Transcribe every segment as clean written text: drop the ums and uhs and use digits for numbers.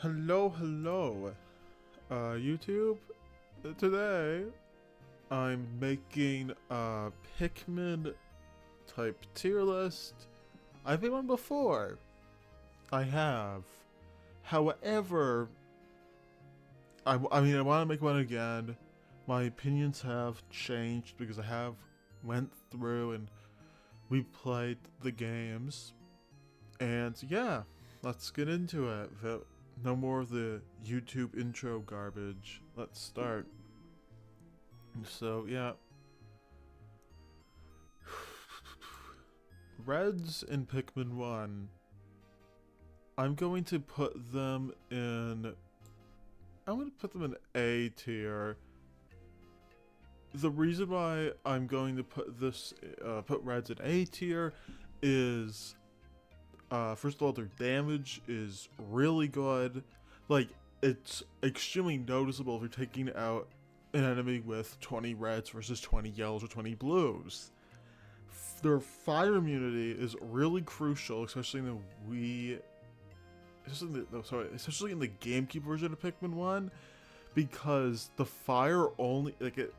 Hello, YouTube. Today, I'm making a Pikmin type tier list. I've made one before. I have. However, I mean, I want to make one again. My opinions have changed because I have went through and replayed the games. And yeah, let's get into it. No more of the YouTube intro garbage. Let's start. So, yeah. Reds in Pikmin 1. I'm going to put them in... I'm going to put them in A tier. The reason why I'm going to put put Reds in A tier is... first of all, their damage is really good. Like, it's extremely noticeable if you're taking out an enemy with 20 reds versus 20 yellows or 20 blues. Their fire immunity is really crucial, especially in the Wii... especially in the GameCube version of Pikmin 1, because the fire only... like, it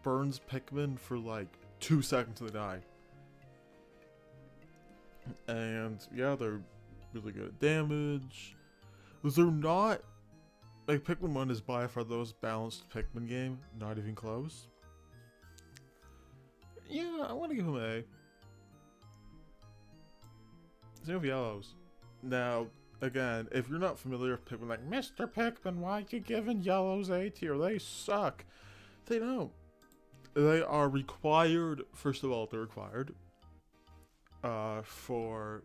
burns Pikmin for, like, 2 seconds and they die. And yeah, they're really good at damage. They're not like Pikmin 1 is by far the most balanced Pikmin game, not even close. Yeah, I want to give them A. Same with yellows. Now, again, if you're not familiar with Pikmin, like, Mr. Pikmin, why you giving yellows A tier? They suck. They don't. They are required, first of all, they're required for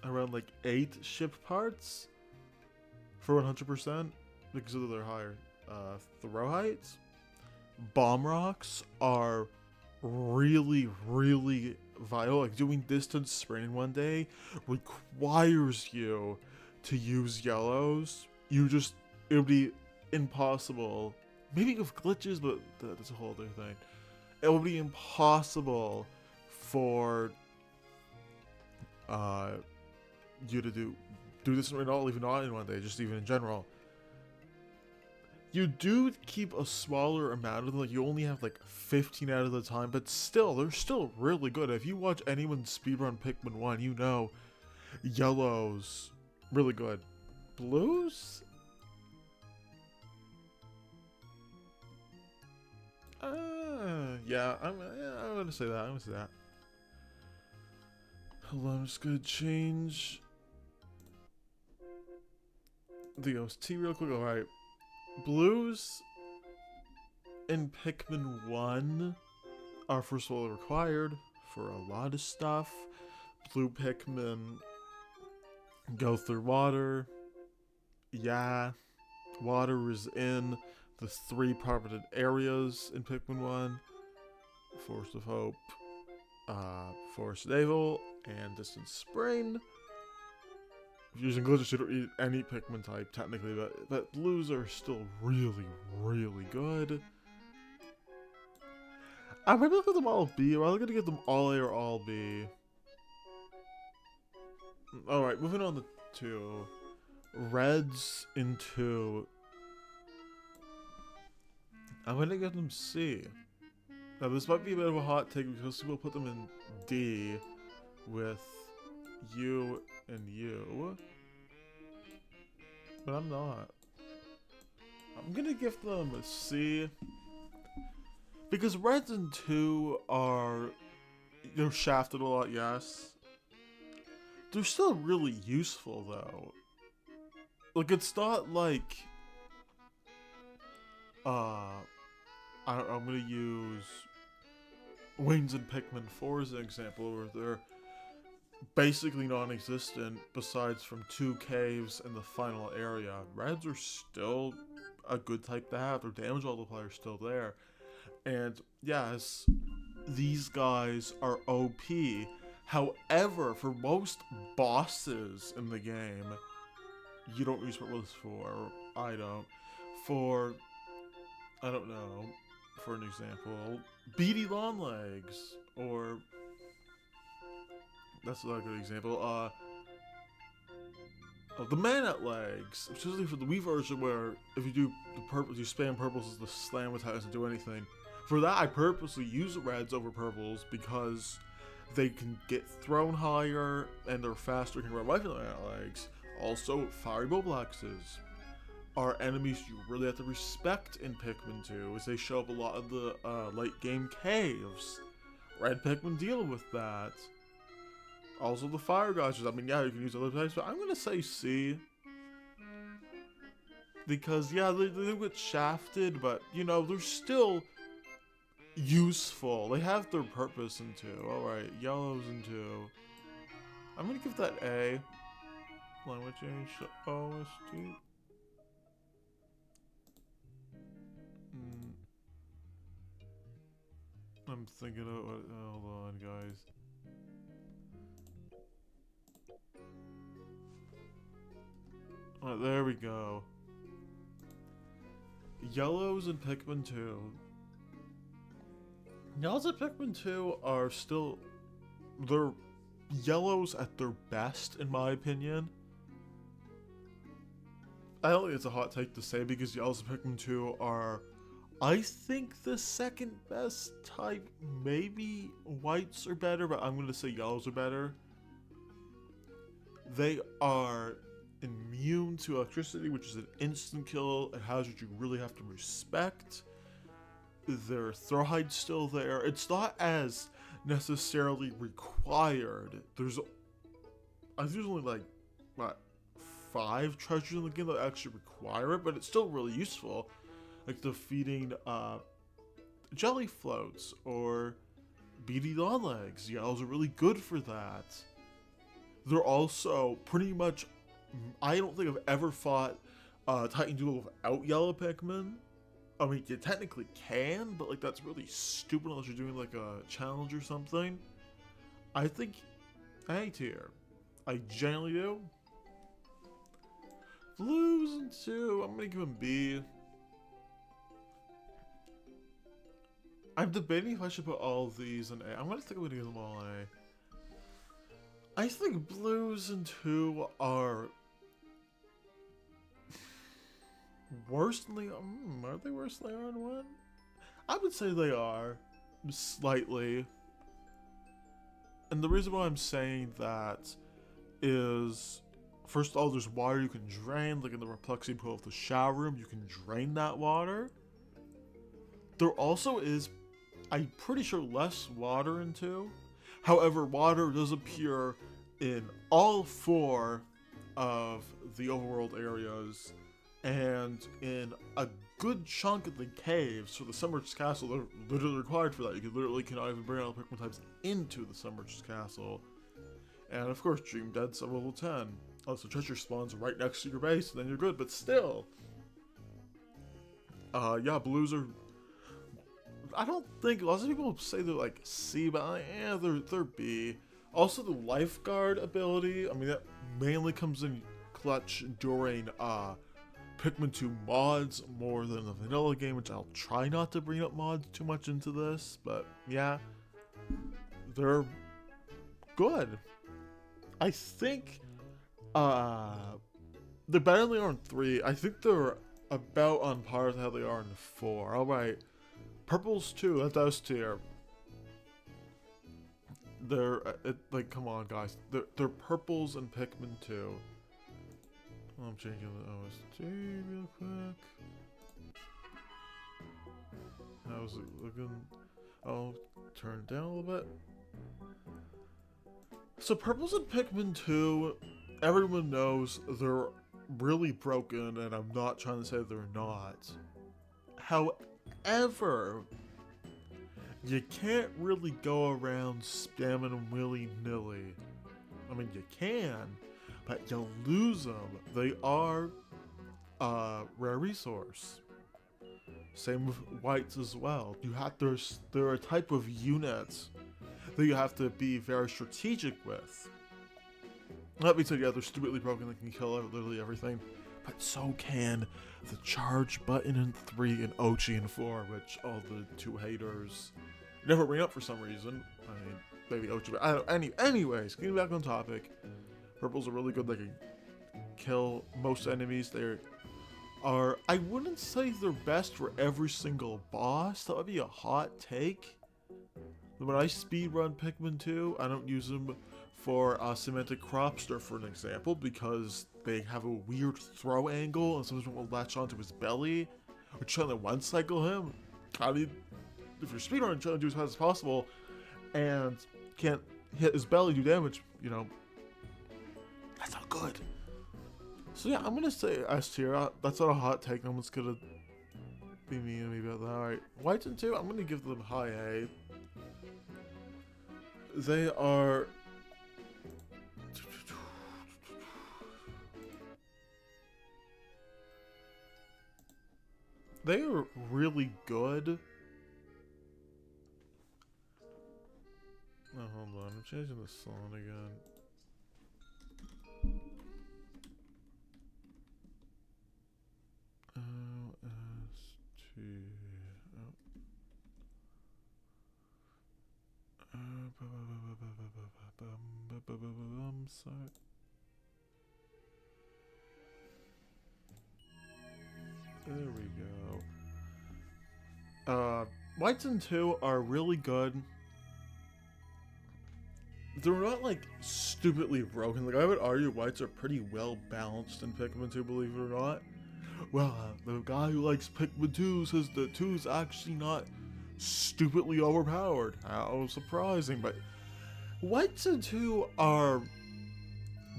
around like 8 ship parts for 100% because of their higher throw heights. Bomb rocks are really vital. Like, doing distance sprint one day requires you to use yellows. It would be impossible. Maybe with glitches, but that's a whole other thing. It would be impossible for you to do this at all, even not in one day, just even in general. You do keep a smaller amount of them, like you only have like 15 out of the time, but still, they're still really good. If you watch anyone speedrun Pikmin 1, you know yellows, really good. Blues? Yeah, I'm gonna say that. Hold on, I'm just gonna change the OST real quick. Alright. Blues in Pikmin 1 are first of all required for a lot of stuff. Blue Pikmin go through water. Yeah. Water is in the 3 prominent areas in Pikmin 1. Forest of Hope, Forest of Navel, and Distant Spring. Using glitches, you don't need any Pikmin type, technically, but blues are still really good. I'm maybe look at them all B, or I'm gonna get them all A or all B. Alright, moving on to Reds into... I'm gonna get them C. Now, this might be a bit of a hot take because we'll put them in D with U and U. But I'm not. I'm gonna give them a C. Because Reds and 2 are, they're shafted a lot, yes. They're still really useful, though. Like, it's not like... I'm gonna use Wings and Pikmin 4 as an example, where they're basically non-existent besides from 2 caves in the final area. Reds are still a good type to have. Their damage multiplier is still there. And yes, these guys are OP. However, for most bosses in the game, you don't use what was for. I don't. I don't know. For an example, Beady Longlegs, or that's not a good example. the man-at legs, especially for the Wii version, where if you do the purple, you spam purples as the slam attack doesn't do anything. For that, I purposely use reds over purples because they can get thrown higher and they're faster, can run away from the man-at legs. Also, fiery Boblexes are enemies you really have to respect in Pikmin 2, as they show up a lot of the late game caves. Red Pikmin deal with that. Also the fire guys, I mean, yeah, you can use other types, but I'm gonna say C. Because, yeah, they get shafted, but, you know, they're still useful. They have their purpose in 2. Alright, yellows in 2. I'm gonna give that A. Language change to OST. I'm thinking of what. Hold on, guys. Alright, there we go. Yellows in Pikmin 2. Yellows in Pikmin 2 are still. They're yellows at their best, in my opinion. I don't think it's a hot take to say because yellows in Pikmin 2 are, I think, the second best type. Maybe whites are better, but I'm going to say yellows are better. They are immune to electricity, which is an instant kill, a hazard you really have to respect. Their throw hide's still there. It's not as necessarily required. I think there's only like, what, 5 treasures in the game that actually require it, but it's still really useful. Like defeating jelly floats or beady lawn legs. Yellows are really good for that. They're also pretty much, I don't think I've ever fought Titan Duel without yellow Pikmin. I mean, you technically can, but like that's really stupid unless you're doing like a challenge or something. I think A tier. I genuinely do. Blues in 2, I'm gonna give him B. I'm debating if I should put all of these in A. I'm gonna think I'm gonna give them all in A. I think blues in 2 are worse than they are. Are they worse than they are in 1? I would say they are. Slightly. And the reason why I'm saying that is, first of all, there's water you can drain, like in the Perplexity Pool of the shower room, you can drain that water. There also is, I'm pretty sure, less water in 2. However, water does appear in all 4 of the overworld areas, and in a good chunk of the caves. So the Submerged Castle, they're literally required for that. You literally cannot even bring all the Pikmin types into the Submerged Castle. And of course, Dream Dead's at level 10. Also, treasure spawns right next to your base, and then you're good, but still. Yeah, blues are, I don't think, lots of people say they're like C, but yeah, they're B. Also, the lifeguard ability, I mean, that mainly comes in clutch during Pikmin 2 mods more than the vanilla game, which I'll try not to bring up mods too much into this, but yeah, they're good. I think they're better than they are in 3. I think they're about on par with how they are in 4. Alright, purples too, that's S tier. They're, like, come on guys, they're purples in Pikmin 2. I'm changing the OST real quick. How's it looking? I'll turn it down a little bit. So purples in Pikmin 2, everyone knows they're really broken, and I'm not trying to say they're not. However, you can't really go around spamming them willy-nilly. I mean, you can, but you'll lose them. They are a rare resource. Same with whites as well. They're a type of unit that you have to be very strategic with. Let me tell you, yeah, they're stupidly broken. They can kill literally everything. But so can the charge button in 3 and Ochi in 4, which all the 2 haters never bring up for some reason. I mean, maybe Ochi, but I don't. Anyways, getting back on topic. Purples are really good. They can kill most enemies. They are, I wouldn't say they're best for every single boss. That would be a hot take. When I speedrun Pikmin 2, I don't use them for Semantic Cropster, for an example, because they have a weird throw angle and sometimes will latch onto his belly. Or trying to one-cycle him. I mean, if you're speedrunning, trying to do as fast as possible and can't hit his belly, do damage, you know, that's not good. So yeah, I'm gonna say S tier. That's not a hot take. No one's gonna be mean to me about that. Alright, Whites and 2, I'm gonna give them high A. They are... They are really good. Oh, hold on. I'm changing the song again. O-S-T... Sorry. There we go. Whites and 2 are really good. They're not like stupidly broken. Like I would argue Whites are pretty well balanced in Pikmin 2, believe it or not. Well, the guy who likes Pikmin 2 says the 2 is actually not stupidly overpowered. How surprising, but Whites and 2 are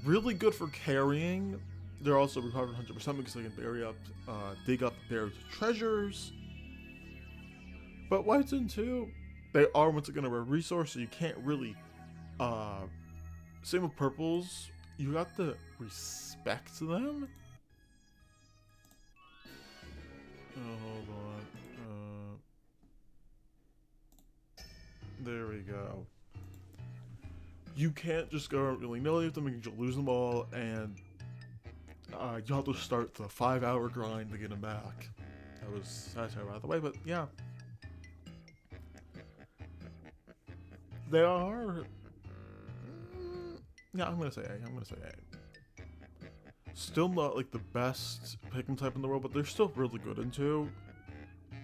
really good for carrying. They're also recovered 100% because they can dig up buried treasures. But Whites and 2, they are once again a rare resource, so you can't really. Same with purples. You got to respect them. Oh, hold on. There we go. You can't just go around willy-nilly with them because you'll lose them all, and you have to start the 5-hour grind to get them back. That was satire, by the way, but yeah. They are... Yeah, I'm gonna say A. Still not like the best Pikmin type in the world, but they're still really good in 2.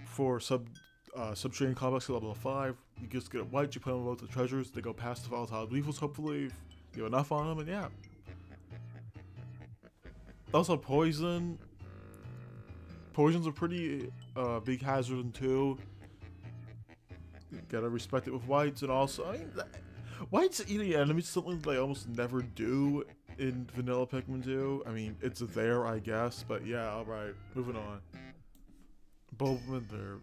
For subterranean combat skill level 5, you just get White, you put them both the treasures, they go past the volatile weevils, hopefully, if you have enough on them, and yeah. Also, poison. Poison's a pretty big hazard in 2. You gotta respect it with Whites, and also, I mean, Whites eating enemies is something that I almost never do in vanilla Pikmin 2. I mean, it's there, I guess, but yeah, alright, moving on. Bulbman, they're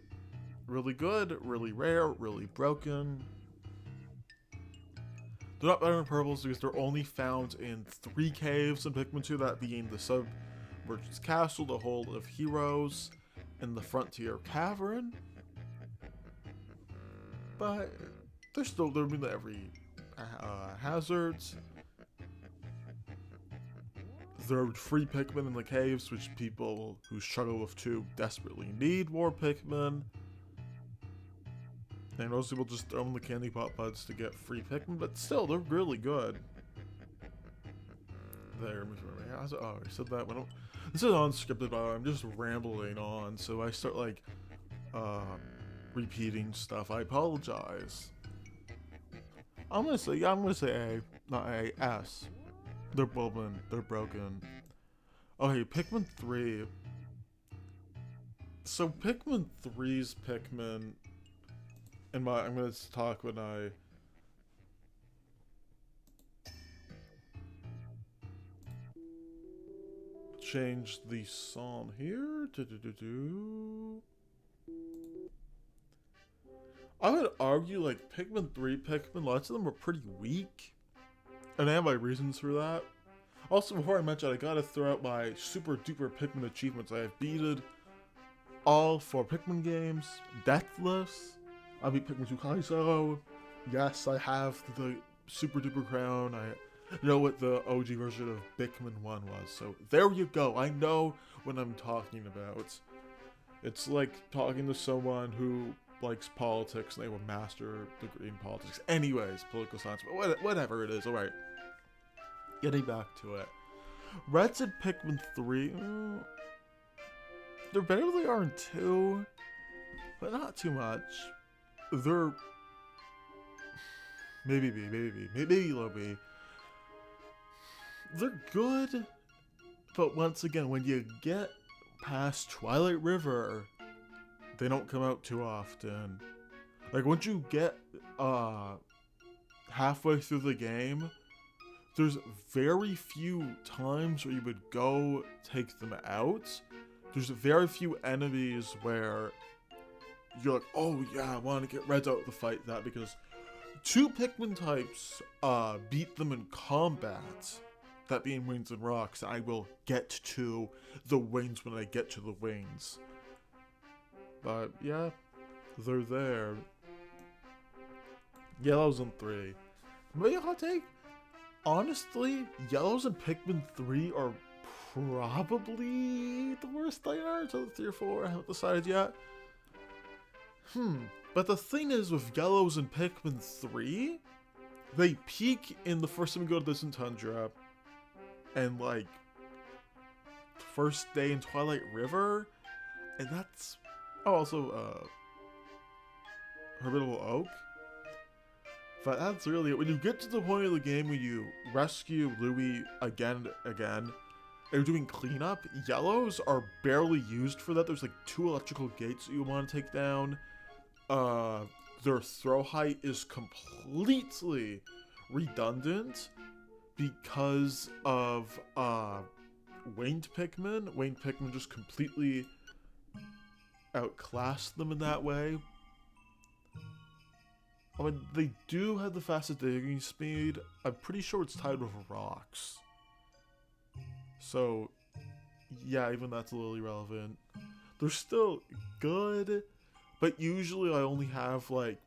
really good, really rare, really broken. They're not better than purples because they're only found in 3 caves in Pikmin 2, that being the Submergent's Castle, the Hold of Heroes, and the Frontier Cavern. But they're in every hazards. There are free Pikmin in the caves, which people who struggle with 2 desperately need more Pikmin. And most people just throw in the candy pot buds to get free Pikmin, but still, they're really good. There, oh, I said that. This is unscripted, but I'm just rambling on, so I start like repeating stuff. I apologize. I'm gonna say A, not A, S. They're bubbling, they're broken. Okay, Pikmin 3. So Pikmin 3's Pikmin, I'm gonna talk when I change the song here. I would argue like Pikmin 3 Pikmin, lots of them are pretty weak. And I have my reasons for that. Also, before I mention, I gotta throw out my super duper Pikmin achievements. I have beaten all 4 Pikmin games, deathless. I beat Pikmin 2 Kaizo. Yes, I have the super duper crown. I know what the OG version of Pikmin 1 was. So there you go. I know what I'm talking about. It's like talking to someone who likes politics and they will master degree in politics. Anyways, political science, but whatever it is, alright. Getting back to it. Reds in Pikmin 3, they're better than they are in 2, but not too much. They're maybe B, maybe low B. They're good, but once again, when you get past Twilight River, they don't come out too often. Like, once you get halfway through the game, there's very few times where you would go take them out. There's very few enemies where you're like, oh yeah, I want to get Reds out to fight that, because 2 Pikmin types beat them in combat. That being Wings and Rocks. I will get to the Wings when I get to the Wings. But yeah, they're there. Yellows in 3. Maybe a hot take? Honestly, Yellows and Pikmin 3 are probably the worst they are. Until 3 or 4, I haven't decided yet. But the thing is, with Yellows and Pikmin 3, they peak in the first time we go to Distant Tundra, and like first day in Twilight River, and that's also Habitable Oak. But that's really it. When you get to the point of the game where you rescue Louie again, and you're doing cleanup, Yellows are barely used for that. There's like 2 electrical gates that you want to take down. Their throw height is completely redundant because of Winged Pikmin. Winged Pikmin just completely outclassed them in that way. I mean, they do have the fastest digging speed. I'm pretty sure it's tied with rocks. So, yeah, even that's a little irrelevant. They're still good, but usually I only have, like,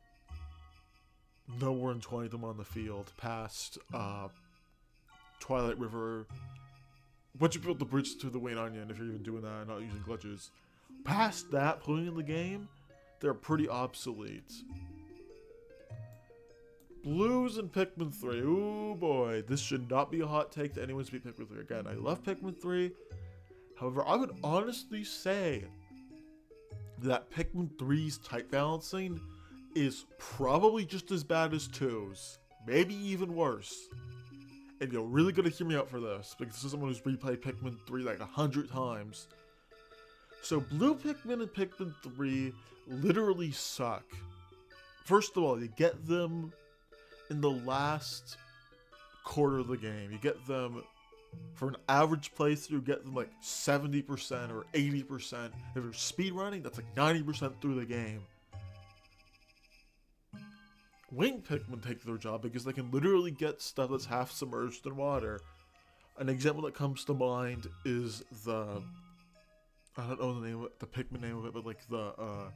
no more than 20 of them on the field past Twilight River. Once you build the bridge to the Wayne Onion, if you're even doing that and not using glitches. Past that point in the game, they're pretty obsolete. Blues and Pikmin 3. Ooh boy, this should not be a hot take to anyone to beat Pikmin 3. Again, I love Pikmin 3. However, I would honestly say that Pikmin 3's type balancing is probably just as bad as 2's. Maybe even worse. And you're really gonna hear me out for this, because this is someone who's replayed Pikmin 3 like 100 times. So Blue Pikmin and Pikmin 3 literally suck. First of all, you get them in the last quarter of the game. You get them, for an average playthrough, you get them like 70% or 80%. If you're speedrunning, that's like 90% through the game. Winged Pikmin take their job because they can literally get stuff that's half submerged in water. An example that comes to mind is the, I don't know the name of it, the Pikmin name of it, but like the,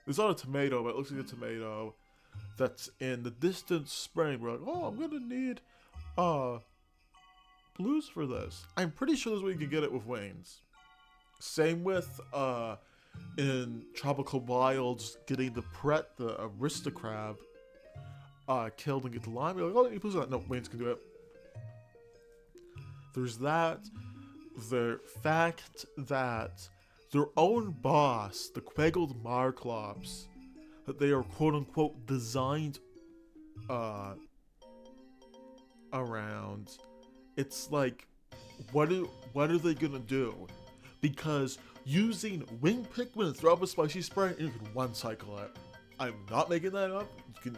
it's not a tomato, but it looks like a tomato that's in the distant spring. We're like, oh, I'm gonna need blues for this. I'm pretty sure there's a way you can get it with wings. Same with in Tropical Wilds, getting the Aristocrab killed and get the lime. You're like, oh, you put that. No, wings can do it. There's that. The fact that their own boss, the Quaggled Marclops, that they are quote-unquote designed around, it's like, what are they gonna do? Because using Winged Pikmin and throw up a spicy spray, you can one-cycle it. I'm not making that up. You can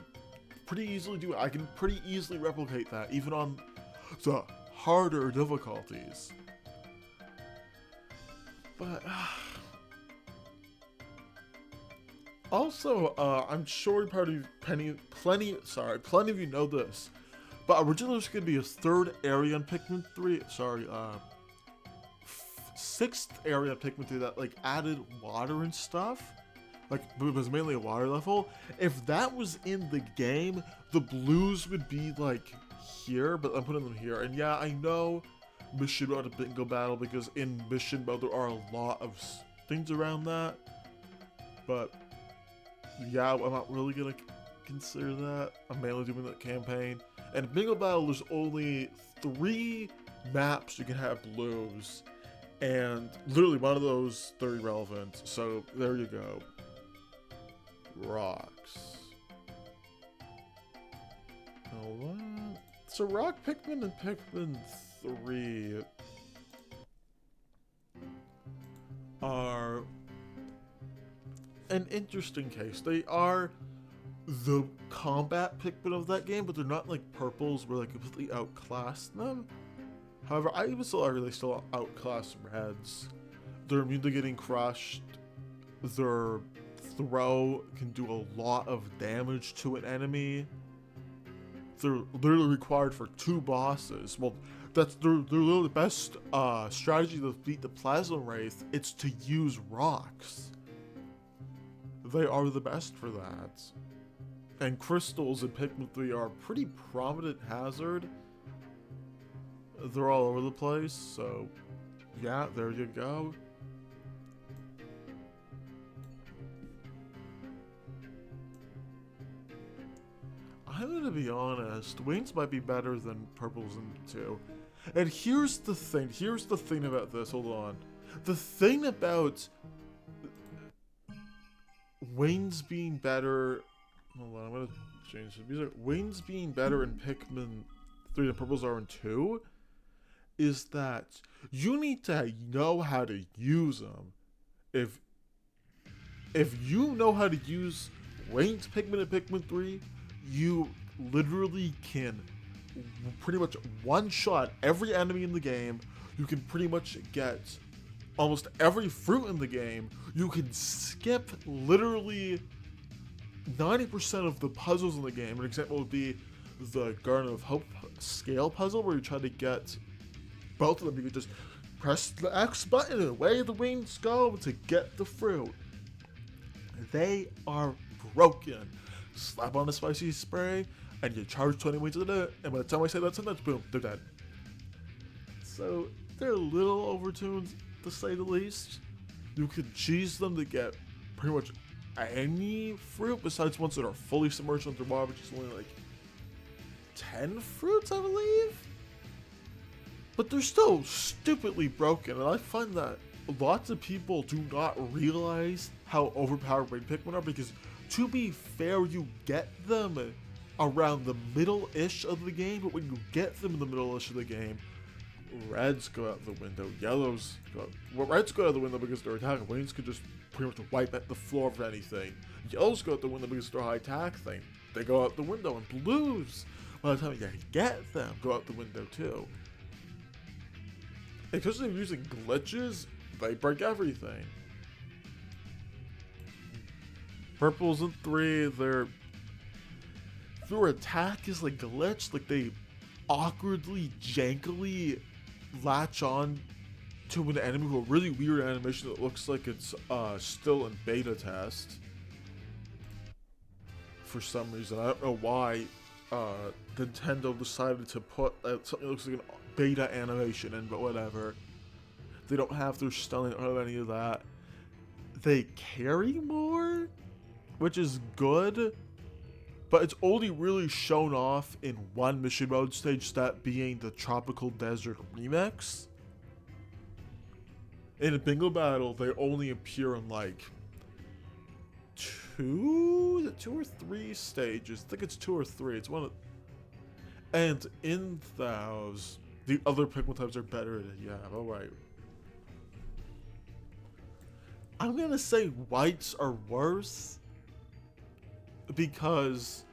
pretty easily do it. I can pretty easily replicate that, even on the harder difficulties. But also, I'm sure plenty of you know this, but originally there was going to be a third area in Pikmin 3. Sixth area in Pikmin 3 that like added water and stuff. Like, it was mainly a water level. If that was in the game, the blues would be like here, but I'm putting them here. And yeah, I know mission mode and bingo battle, because in mission mode there are a lot of things around that. But yeah, I'm not really gonna consider that. I'm mainly doing that campaign. And bingo battle, there's only 3 maps you can have blues, and literally one of those 3 relevant. So there you go. Rocks. What? So Rock Pikmin and Pikmin 3 are an interesting case. They are the combat Pikmin of that game, but they're not like purples where they completely outclass them. However, I even still argue they still outclass reds. They're immune to getting crushed. Their throw can do a lot of damage to an enemy. They're literally required for 2 bosses. Well, they're literally the best strategy to defeat the Plasma Wraith. It's to use rocks. They are the best for that. And crystals in Pikmin 3 are a pretty prominent hazard. They're all over the place, so yeah, there you go. I'm gonna be honest, wings might be better than purples in 2. And here's the thing about this, hold on. The thing about wings being better, hold on, I'm gonna change the music. Wings being better in Pikmin 3 than purples are in 2 is that you need to know how to use them. If you know how to use winged Pikmin in Pikmin 3, you literally can pretty much one-shot every enemy in the game. You can pretty much get almost every fruit in the game. You can skip literally 90% of the puzzles in the game. An example would be the Garden of Hope scale puzzle, where you try to get both of them. You can just press the X button and away the wings go to get the fruit. They are broken. Slap on a spicy spray, and you charge 20 wings to it, and by the time I say that sentence, boom, they're dead. So they're a little overtuned, to say the least. You could cheese them to get pretty much any fruit besides ones that are fully submerged underwater, which is only like 10 fruits, I believe. But they're still stupidly broken, and I find that lots of people do not realize how overpowered winged Pikmin are, because to be fair, you get them around the middle-ish of the game, but when you get them in the middle-ish of the game, reds go out the window, yellows go out. Well, reds go out the window because they're attacking. Wings can just pretty much wipe at the floor of anything. Yellows go out the window because they're a high attack thing. They go out the window, and blues, by the time you get them, go out the window too. Especially if you're using glitches, they break everything. Purples in 3, their attack is like glitched, like they awkwardly, jankily latch on to an enemy with a really weird animation that looks like it's still in beta test. For some reason, I don't know why Nintendo decided to put something that looks like an beta animation in, but whatever. They don't have their stunning or any of that. They carry more, which is good, but it's only really shown off in one mission mode stage, that being the Tropical Desert Remix. In a bingo battle, they only appear in like 2 or 3 stages. I think it's 2 or 3. It's one of, and in those, the other Pikmin types are better than you have. Alright. I'm gonna say whites are worse, because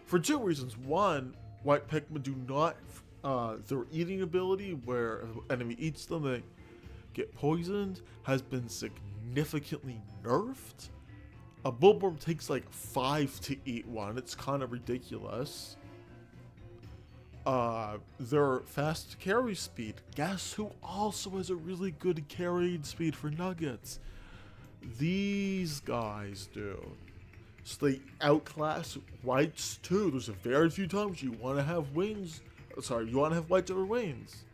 for 2 reasons. One, white Pikmin do not, their eating ability, where if an enemy eats them, they get poisoned, has been significantly nerfed. A Bulborb takes like 5 to eat one. It's kind of ridiculous. Their fast carry speed. Guess who also has a really good carrying speed for nuggets? These guys do. So they outclass whites too. There's a very few times you want to have wings. Sorry, you want to have whites over wings.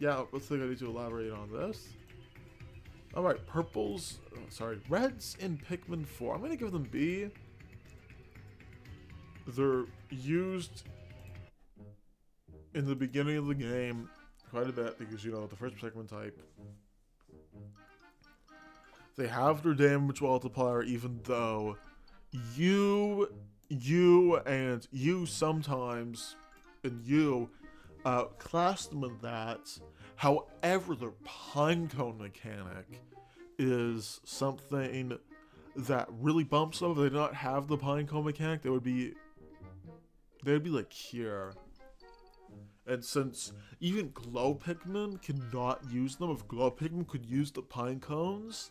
Yeah, let's think I need to elaborate on this. Alright, purples, reds in Pikmin 4. I'm going to give them B. They're used in the beginning of the game quite a bit because, you know, the first Pikmin type, they have their damage multiplier even though you sometimes, and you class them in that. However, their pinecone mechanic is something that really bumps them. If they did not have the pinecone mechanic, they would be like here. And since even glow Pikmin cannot use them, if glow Pikmin could use the pine cones,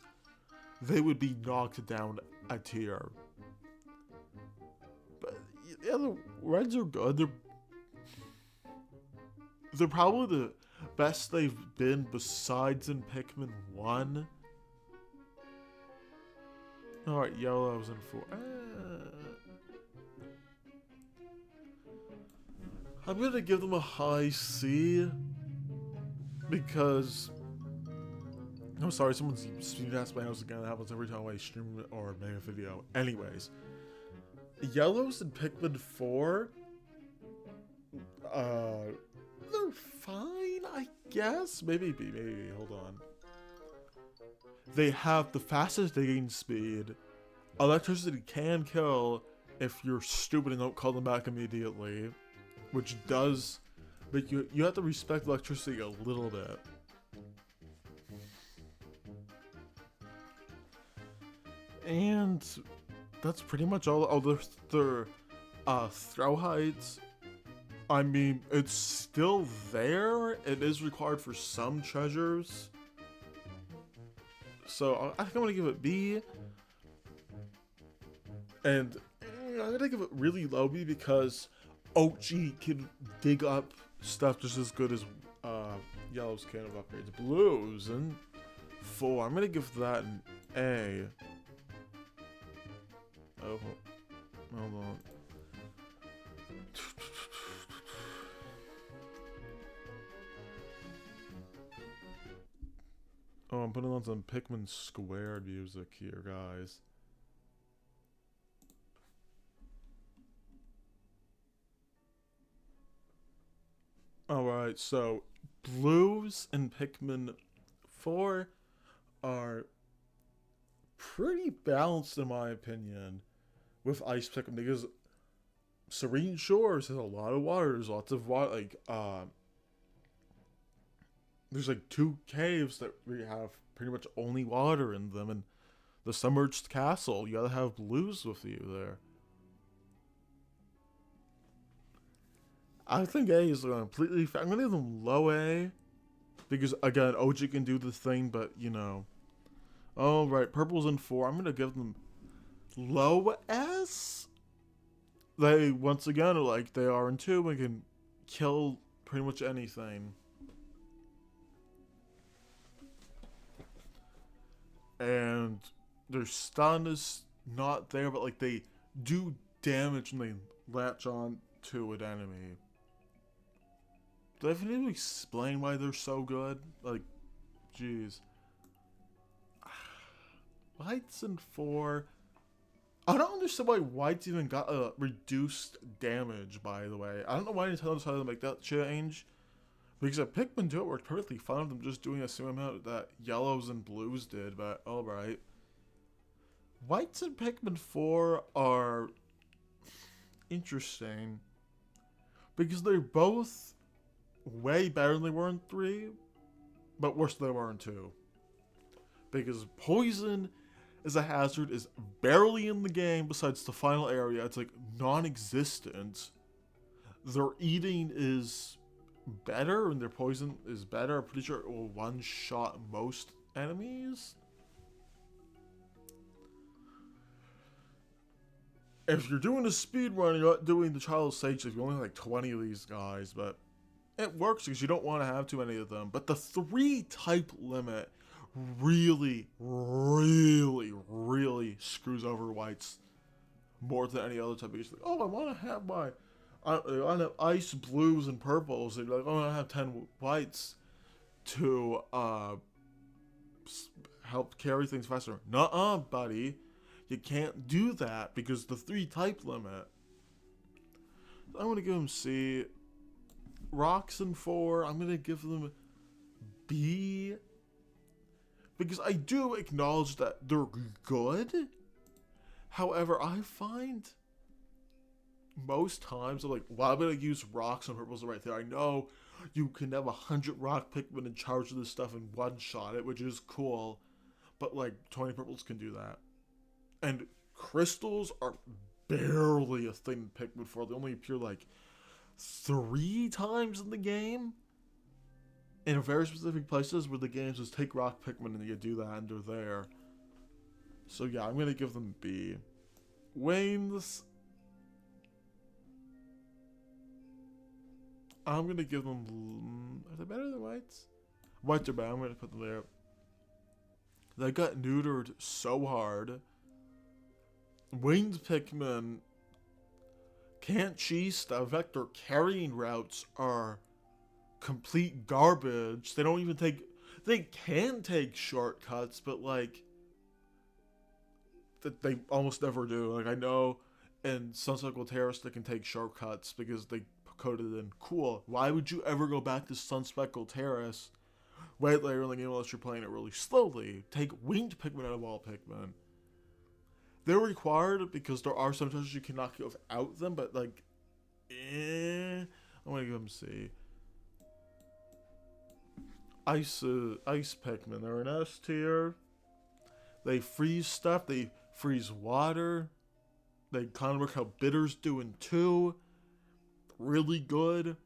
they would be knocked down a tier. But yeah, the reds are good. They're probably the best they've been besides in Pikmin 1. Alright, yellow's in 4. I'm gonna give them a high C because I'm sorry, someone's speeding past my house again. That happens every time I stream or make a video. Anyways, yellows in Pikmin 4, they're fine, I guess. Maybe. Hold on. They have the fastest digging speed. Electricity can kill if you're stupid and don't call them back immediately, which does make you have to respect electricity a little bit. And that's pretty much all. Oh, their throw heights. I mean, it's still there. It is required for some treasures. So I think I'm gonna give it B. And I'm gonna give it really low B because OG can dig up stuff just as good as yellows can of upgrades. Blues and 4. I'm gonna give that an A. Oh, hold on. Oh, I'm putting on some Pikmin Squared music here, guys. Alright, so blues in Pikmin 4 are pretty balanced in my opinion with Ice Pikmin because Serene Shores has a lot of water. There's lots of water, like, there's like 2 caves that we have pretty much only water in them, and the submerged castle, you gotta have blues with you there. I think A is completely fair. I'm gonna give them low A because again, OG can do the thing, but you know. All right, purple's in 4. I'm gonna give them low S. They once again are like they are in 2 and can kill pretty much anything. And their stun is not there, but like they do damage when they latch on to an enemy. Do I need to explain why they're so good? Like, jeez. Whites in 4. I don't understand why Whites even got a reduced damage, by the way. I don't know why Nintendo decided to make that change. Because at Pikmin 2 it worked perfectly fine with them just doing the same amount that yellows and blues did, but alright. Whites in Pikmin 4 are interesting. Because they're both way better than they were in 3, but worse than they were in 2. Because poison as a hazard is barely in the game besides the final area. It's like non-existent. Their eating is better and their poison is better. I'm pretty sure it will one-shot most enemies. If you're doing a speed run, you're not doing the Child of Sage, you only have like 20 of these guys, but it works because you don't want to have too many of them. But the 3 type limit really screws over Whites more than any other type. Because like, oh, I want to have my I have ice, blues, and purples. And you're like, oh, I have 10 Whites to help carry things faster. Nuh-uh, buddy. You can't do that because the 3 type limit. I'm gonna give him C. Rocks and 4. I'm gonna give them B. Because I do acknowledge that they're good. However, I find most times I'm like, well, I'm gonna use rocks on purpose right there. I know you can have 100 rock Pikmin in charge of this stuff and one shot it, which is cool. But like 20 purples can do that. And crystals are barely a thing in Pikmin 4. They only appear like 3 times in the game. In very specific places where the game says take rock Pikmin and you do that and they're there. So yeah, I'm gonna give them B. Wings, I'm gonna give them. Are they better than whites? Whites are bad. I'm gonna put them there. They got neutered so hard. Winged Pikmin can't cheese stuff. In fact, their carrying routes are complete garbage. They don't even take. They can take shortcuts, but like that they almost never do. Like I know in Sunspeckled Terrace they can take shortcuts because they coded in. Cool. Why would you ever go back to Sunspeckled Terrace way later in the game unless you're playing it really slowly? Take winged Pikmin out of all Pikmin. They're required because there are sometimes you cannot get without them, but like, I'm gonna give them C. Ice Pikmin. They're an S tier. They freeze stuff. They freeze water. They kind of work how Bitter's doing too. Really good.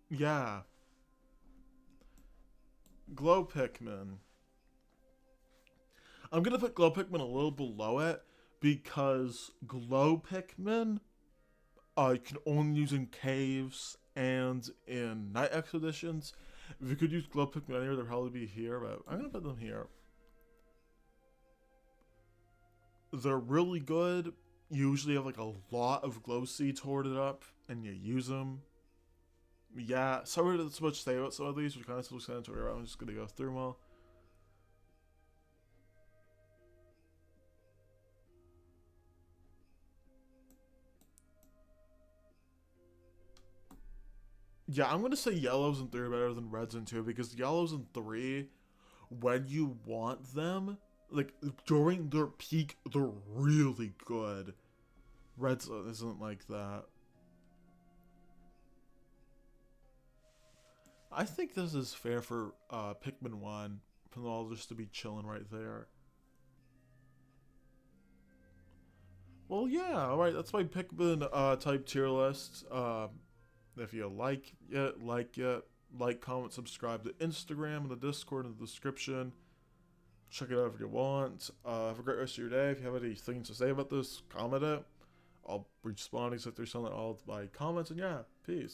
Yeah. Glow Pikmin. I'm gonna put Glow Pikmin a little below it because Glow Pikmin you can only use in caves and in night expeditions. If you could use Glow Pikmin anywhere, they'd probably be here, but I'm gonna put them here. They're really good. You usually have like a lot of glow seeds hoarded up and you use them. Yeah, sorry to so much say about some of these, which kind of self-explanatory. I'm just gonna go through them all. Yeah, I'm gonna say yellows and 3 are better than reds and 2 because yellows and 3, when you want them, like during their peak, they're really good. Reds isn't like that. I think this is fair for Pikmin 1, for them all just to be chilling right there. Well, yeah, alright, that's my Pikmin type tier list. If you like it, like, comment, subscribe to Instagram and the Discord in the description. Check it out if you want. Have a great rest of your day. If you have any things to say about this, comment it. I'll respond if there's something all my comments, and yeah, peace.